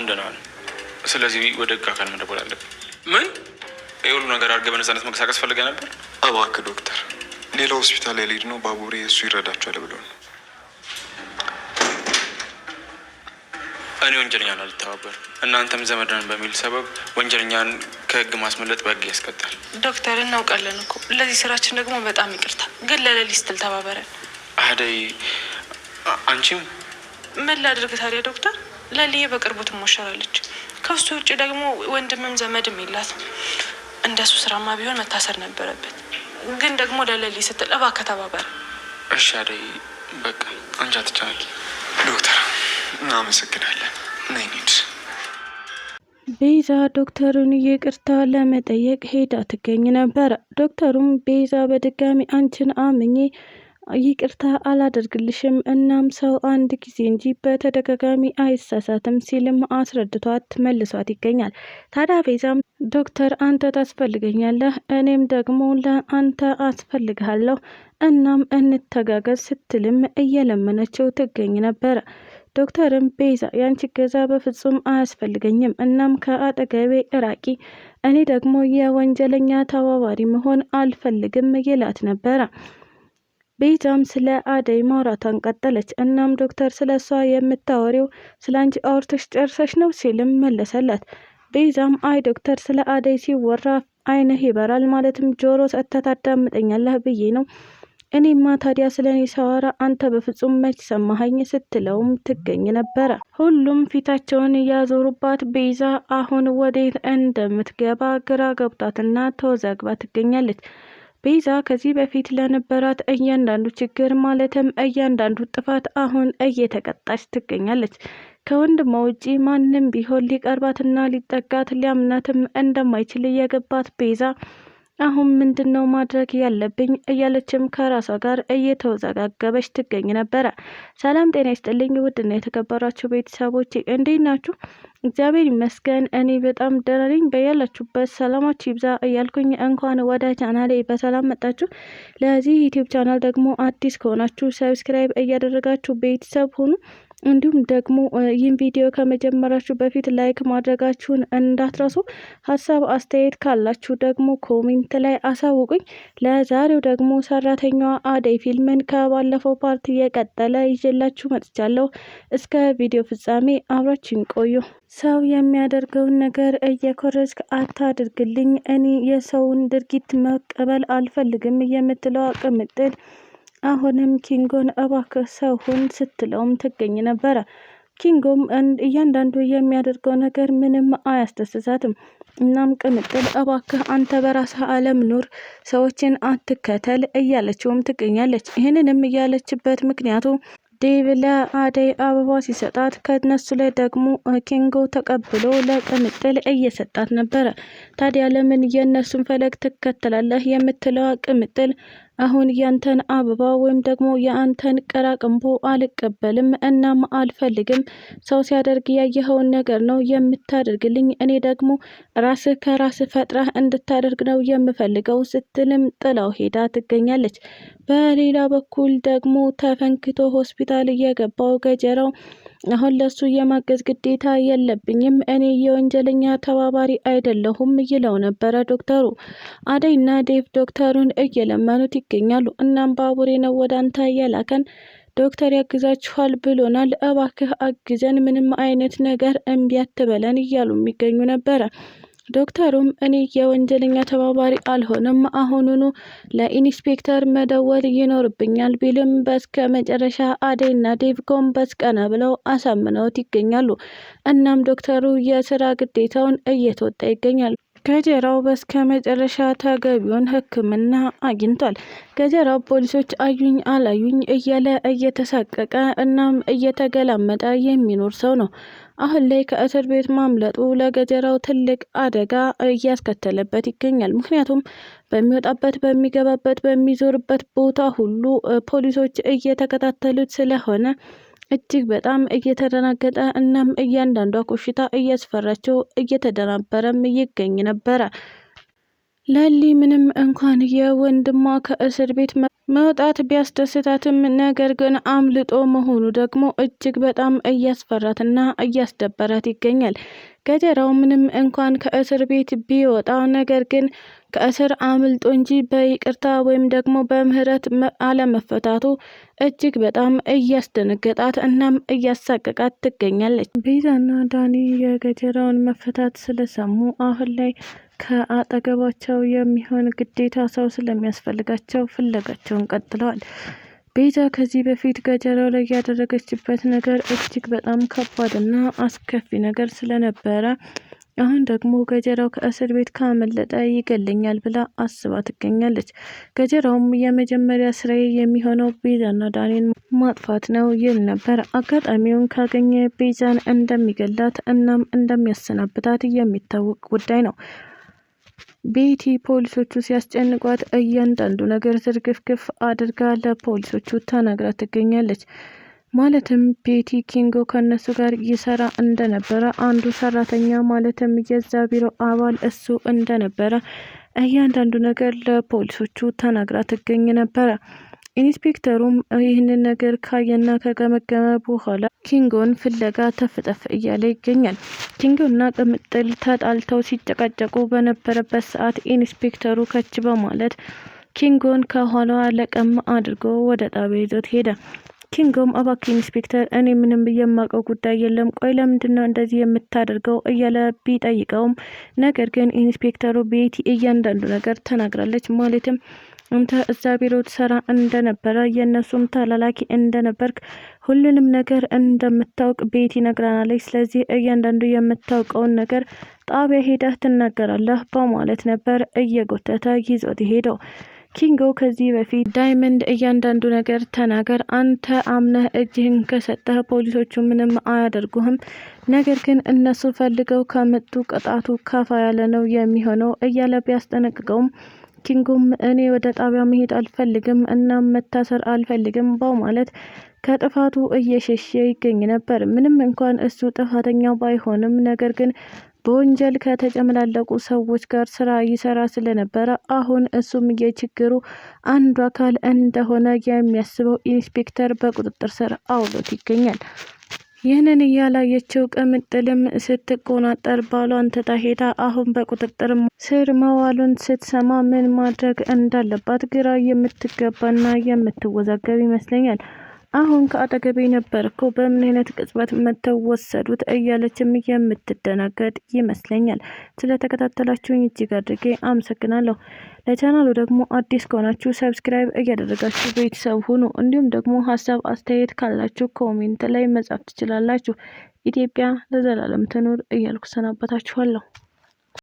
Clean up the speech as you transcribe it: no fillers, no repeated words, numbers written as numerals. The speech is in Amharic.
ድነዋል። ስለዚህ ወደ ህግ አካል መደወል አለብን። ምን የሁሉ ነገር አድርገህ በነፃነት መንቀሳቀስ ፈልገህ ነበር? እባክህ ዶክተር፣ ሌላ ሆስፒታል ላይ ልሂድ ነው። ባቡሬ እሱ ይረዳቸዋል ብሎ ነው። እኔ ወንጀለኛን አልተባበር። እናንተም ዘመድ ነን በሚል ሰበብ ወንጀለኛን ከህግ ማስመለጥ በህግ ያስቀጣል። ዶክተር እናውቃለን እኮ ለዚህ ስራችን ደግሞ በጣም ይቅርታ፣ ግን ለሌሊት ስትል ተባበረን። አደይ አንቺም ምን ላድርግ ታዲያ ዶክተር? ለሊዬ በቅርቡ ትሞሸራለች። ከሱ ውጭ ደግሞ ወንድምም ዘመድም የላት። እንደሱ ስራማ ቢሆን መታሰር ነበረበት። ግን ደግሞ ለሌሊ ስትል እባክህ ተባበር። እሺ አደይ በቃ አንቺ አትጨነቂ። ዶክተር እናመሰግናለን። ነይ እንሂድ። ቤዛ ዶክተሩን ይቅርታ ለመጠየቅ ሄዳ ትገኝ ነበር። ዶክተሩም ቤዛ በድጋሚ አንቺን አምኜ ይቅርታ አላደርግልሽም፣ እናም ሰው አንድ ጊዜ እንጂ በተደጋጋሚ አይሳሳትም ሲልም አስረድቷት መልሷት ይገኛል። ታዲያ ቤዛም ዶክተር አንተ ታስፈልገኛለህ፣ እኔም ደግሞ ለአንተ አስፈልግሃለሁ፣ እናም እንተጋገዝ ስትልም እየለመነችው ትገኝ ነበር። ዶክተርም ቤዛ ያንቺ ገዛ በፍጹም አያስፈልገኝም፣ እናም ከአጠገቤ እራቂ፣ እኔ ደግሞ የወንጀለኛ ተባባሪ መሆን አልፈልግም ይላት ነበረ። ቤዛም ስለ አደይ ማውራቷን ቀጠለች። እናም ዶክተር ስለ እሷ የምታወሪው ስለ አንቺ አውርተሽ ጨርሰሽ ነው ሲልም መለሰላት። ቤዛም አይ ዶክተር ስለ አደይ ሲወራ አይንህ ይበራል፣ ማለትም ጆሮ ሰጥተህ ታዳምጠኛለህ ብዬ ነው። እኔማ ታዲያ ስለ እኔ ሳወራ አንተ በፍጹም መች ሰማኸኝ ስትለውም ትገኝ ነበረ። ሁሉም ፊታቸውን እያዞሩባት ቤዛ አሁን ወዴት እንደምትገባ ግራ ገብቷትና ተወዛግባ ትገኛለች። ቤዛ ከዚህ በፊት ለነበራት እያንዳንዱ ችግር ማለትም እያንዳንዱ ጥፋት አሁን እየተቀጣች ትገኛለች። ከወንድሟ ውጪ ማንም ቢሆን ሊቀርባትና ሊጠጋት ሊያምናትም እንደማይችል የገባት ቤዛ አሁን ምንድነው ማድረግ ያለብኝ እያለችም ከራሷ ጋር እየተወዘጋገበች ትገኝ ነበረ። ሰላም ጤና ይስጥልኝ ውድና የተከበራችሁ ቤተሰቦች እንዴት ናችሁ? እግዚአብሔር ይመስገን እኔ በጣም ደህና ነኝ። በያላችሁበት ሰላማችሁ ይብዛ እያልኩኝ እንኳን ወደ ቻናሌ በሰላም መጣችሁ። ለዚህ ዩቲዩብ ቻናል ደግሞ አዲስ ከሆናችሁ ሰብስክራይብ እያደረጋችሁ ቤተሰብ ሁኑ። እንዲሁም ደግሞ ይህን ቪዲዮ ከመጀመራችሁ በፊት ላይክ ማድረጋችሁን እንዳትረሱ። ሀሳብ አስተያየት ካላችሁ ደግሞ ኮሜንት ላይ አሳውቁኝ። ለዛሬው ደግሞ ሰራተኛዋ አደይ ፊልምን ከባለፈው ፓርት እየቀጠለ ይዤላችሁ መጥቻለሁ። እስከ ቪዲዮ ፍጻሜ አብራችሁን ቆዩ። ሰው የሚያደርገውን ነገር እየኮረጅክ አታድርግልኝ፣ እኔ የሰውን ድርጊት መቀበል አልፈልግም የምትለው ቅምጥል አሁንም ኪንጎን እባክህ ሰው ሁን ስትለውም ትገኝ ነበረ። ኪንጎም እያንዳንዱ የሚያደርገው ነገር ምንም አያስደስታትም። እናም ቅምጥል እባክህ አንተ በራስህ ዓለም ኑር፣ ሰዎችን አትከተል እያለችውም ትገኛለች። ይህንንም እያለችበት ምክንያቱ ዴቭ ለአደይ አበባ ሲሰጣት ከነሱ ላይ ደግሞ ኪንጎ ተቀብሎ ለቅምጥል እየሰጣት ነበረ። ታዲያ ለምን የእነሱን ፈለግ ትከተላለህ የምትለዋ ቅምጥል አሁን ያንተን አበባ ወይም ደግሞ የአንተን ቀራቅንቦ አልቀበልም፣ እናም አልፈልግም። ሰው ሲያደርግ ያየኸውን ነገር ነው የምታደርግልኝ፣ እኔ ደግሞ ራስህ ከራስህ ፈጥረህ እንድታደርግ ነው የምፈልገው ስትልም ጥላው ሄዳ ትገኛለች። በሌላ በኩል ደግሞ ተፈንክቶ ሆስፒታል እየገባው ገጀራው አሁን ለሱ የማገዝ ግዴታ የለብኝም፣ እኔ የወንጀለኛ ተባባሪ አይደለሁም ይለው ነበረ ዶክተሩ። አደይና ዴቭ ዶክተሩን እየለመኑት ይገኛሉ። እናም ባቡሬ ነው ወደ አንተ የላከን፣ ዶክተር ያግዛችኋል ብሎናል፣ እባክህ አግዘን፣ ምንም አይነት ነገር እምቢ አትበለን እያሉ የሚገኙ ነበረ። ዶክተሩም እኔ የወንጀለኛ ተባባሪ አልሆንም፣ አሁኑኑ ለኢንስፔክተር መደወል ይኖርብኛል ቢልም በስከ መጨረሻ አደይና ዴቭ ጎንበስ ቀና ብለው አሳምነውት ይገኛሉ። እናም ዶክተሩ የስራ ግዴታውን እየተወጣ ይገኛል። ገጀራው በስከ መጨረሻ ተገቢውን ሕክምና አግኝቷል። ገጀራው ፖሊሶች አዩኝ አላዩኝ እያለ እየተሳቀቀ እናም እየተገላመጠ የሚኖር ሰው ነው። አሁን ላይ ከእስር ቤት ማምለጡ ለገጀራው ትልቅ አደጋ እያስከተለበት ይገኛል። ምክንያቱም በሚወጣበት፣ በሚገባበት፣ በሚዞርበት ቦታ ሁሉ ፖሊሶች እየተከታተሉት ስለሆነ እጅግ በጣም እየተደናገጠ እናም እያንዳንዷ ኮሽታ እያስፈራቸው እየተደናበረም ይገኝ ነበረ። ለሊ ምንም እንኳን የወንድሟ ከእስር ቤት መውጣት ቢያስደስታትም ነገር ግን አምልጦ መሆኑ ደግሞ እጅግ በጣም እያስፈራትና እያስደበራት ይገኛል። ገጀራው ምንም እንኳን ከእስር ቤት ቢወጣ ነገር ግን ከእስር አምልጦ እንጂ በይቅርታ ወይም ደግሞ በምህረት አለመፈታቱ እጅግ በጣም እያስደነገጣት እናም እያሳቀቃት ትገኛለች። ቤዛና ዳኒ የገጀራውን መፈታት ስለሰሙ አሁን ላይ ከአጠገባቸው የሚሆን ግዴታ ሰው ስለሚያስፈልጋቸው ፍለጋቸውን ቀጥለዋል። ቤዛ ከዚህ በፊት ገጀራው ላይ ያደረገችበት ነገር እጅግ በጣም ከባድና አስከፊ ነገር ስለነበረ አሁን ደግሞ ገጀራው ከእስር ቤት ካመለጠ ይገለኛል ብላ አስባ ትገኛለች። ገጀራውም የመጀመሪያ ስራዬ የሚሆነው ቤዛና ዳኒን ማጥፋት ነው ይል ነበር። አጋጣሚውን ካገኘ ቤዛን እንደሚገላት እናም እንደሚያሰናብታት የሚታወቅ ጉዳይ ነው። ቤቲ ፖሊሶቹ ሲያስጨንቋት እያንዳንዱ ነገር ዝርግፍግፍ አድርጋ ለፖሊሶቹ ተናግራ ትገኛለች። ማለትም ቤቲ ኪንጎ ከነሱ ጋር ይሰራ እንደነበረ አንዱ ሰራተኛ ማለትም የዛ ቢሮ አባል እሱ እንደነበረ እያንዳንዱ ነገር ለፖሊሶቹ ተናግራ ትገኝ ነበረ። ኢንስፔክተሩም ይህንን ነገር ካየና ከገመገመ በኋላ ኪንጎን ፍለጋ ተፍጠፍ እያለ ይገኛል። ኪንጎና ቅምጥል ተጣልተው ሲጨቃጨቁ በነበረበት ሰዓት ኢንስፔክተሩ ከች በማለት ኪንጎን ከኋላዋ ለቀም አድርጎ ወደ ጣቢያ ይዞት ሄደ። ኪንጎም እባክህ ኢንስፔክተር፣ እኔ ምንም የማውቀው ጉዳይ የለም፣ ቆይ ለምንድነው እንደዚህ የምታደርገው እያለ ቢጠይቀውም ነገር ግን ኢንስፔክተሩ ቤቲ እያንዳንዱ ነገር ተናግራለች። ማለትም አንተ እዛ ቢሮ ትሰራ እንደነበረ የእነሱም ተላላኪ እንደነበርክ ሁሉንም ነገር እንደምታውቅ ቤቲ ነግራናለች። ስለዚህ እያንዳንዱ የምታውቀውን ነገር ጣቢያ ሄደህ ትናገራለህ በማለት ነበር እየጎተተ ይዞት ሄደው። ኪንጎ ከዚህ በፊት ዳይመንድ እያንዳንዱ ነገር ተናገር፣ አንተ አምነህ እጅህን ከሰጠህ ፖሊሶቹ ምንም አያደርጉህም፣ ነገር ግን እነሱ ፈልገው ከመጡ ቅጣቱ ከፋ ያለ ነው የሚሆነው እያለ ቢያስጠነቅቀውም ኪንጎም እኔ ወደ ጣቢያ መሄድ አልፈልግም እና መታሰር አልፈልግም በማለት ከጥፋቱ እየሸሸ ይገኝ ነበር። ምንም እንኳን እሱ ጥፋተኛ ባይሆንም ነገር ግን በወንጀል ከተጨመላለቁ ሰዎች ጋር ስራ ይሰራ ስለነበረ አሁን እሱም የችግሩ አንዱ አካል እንደሆነ የሚያስበው ኢንስፔክተር በቁጥጥር ስር አውሎት ይገኛል። ይህንን እያላየችው ቅምጥልም ስትቆናጠር ባሏን ትታ ሄዳ አሁን በቁጥጥር ስር መዋሉን ስትሰማ ምን ማድረግ እንዳለባት ግራ የምትገባና የምትወዛገብ ይመስለኛል። አሁን ከአጠገቤ ነበር እኮ በምን አይነት ቅጽበት መተው ወሰዱት እያለችም የምትደናገጥ ይመስለኛል። ስለተከታተላችሁኝ እጅግ አድርጌ አመሰግናለሁ። ለቻናሉ ደግሞ አዲስ ከሆናችሁ ሰብስክራይብ እያደረጋችሁ ቤተሰብ ሁኑ። እንዲሁም ደግሞ ሀሳብ አስተያየት ካላችሁ ኮሜንት ላይ መጻፍ ትችላላችሁ። ኢትዮጵያ ለዘላለም ትኑር እያልኩ ሰናበታችኋለሁ።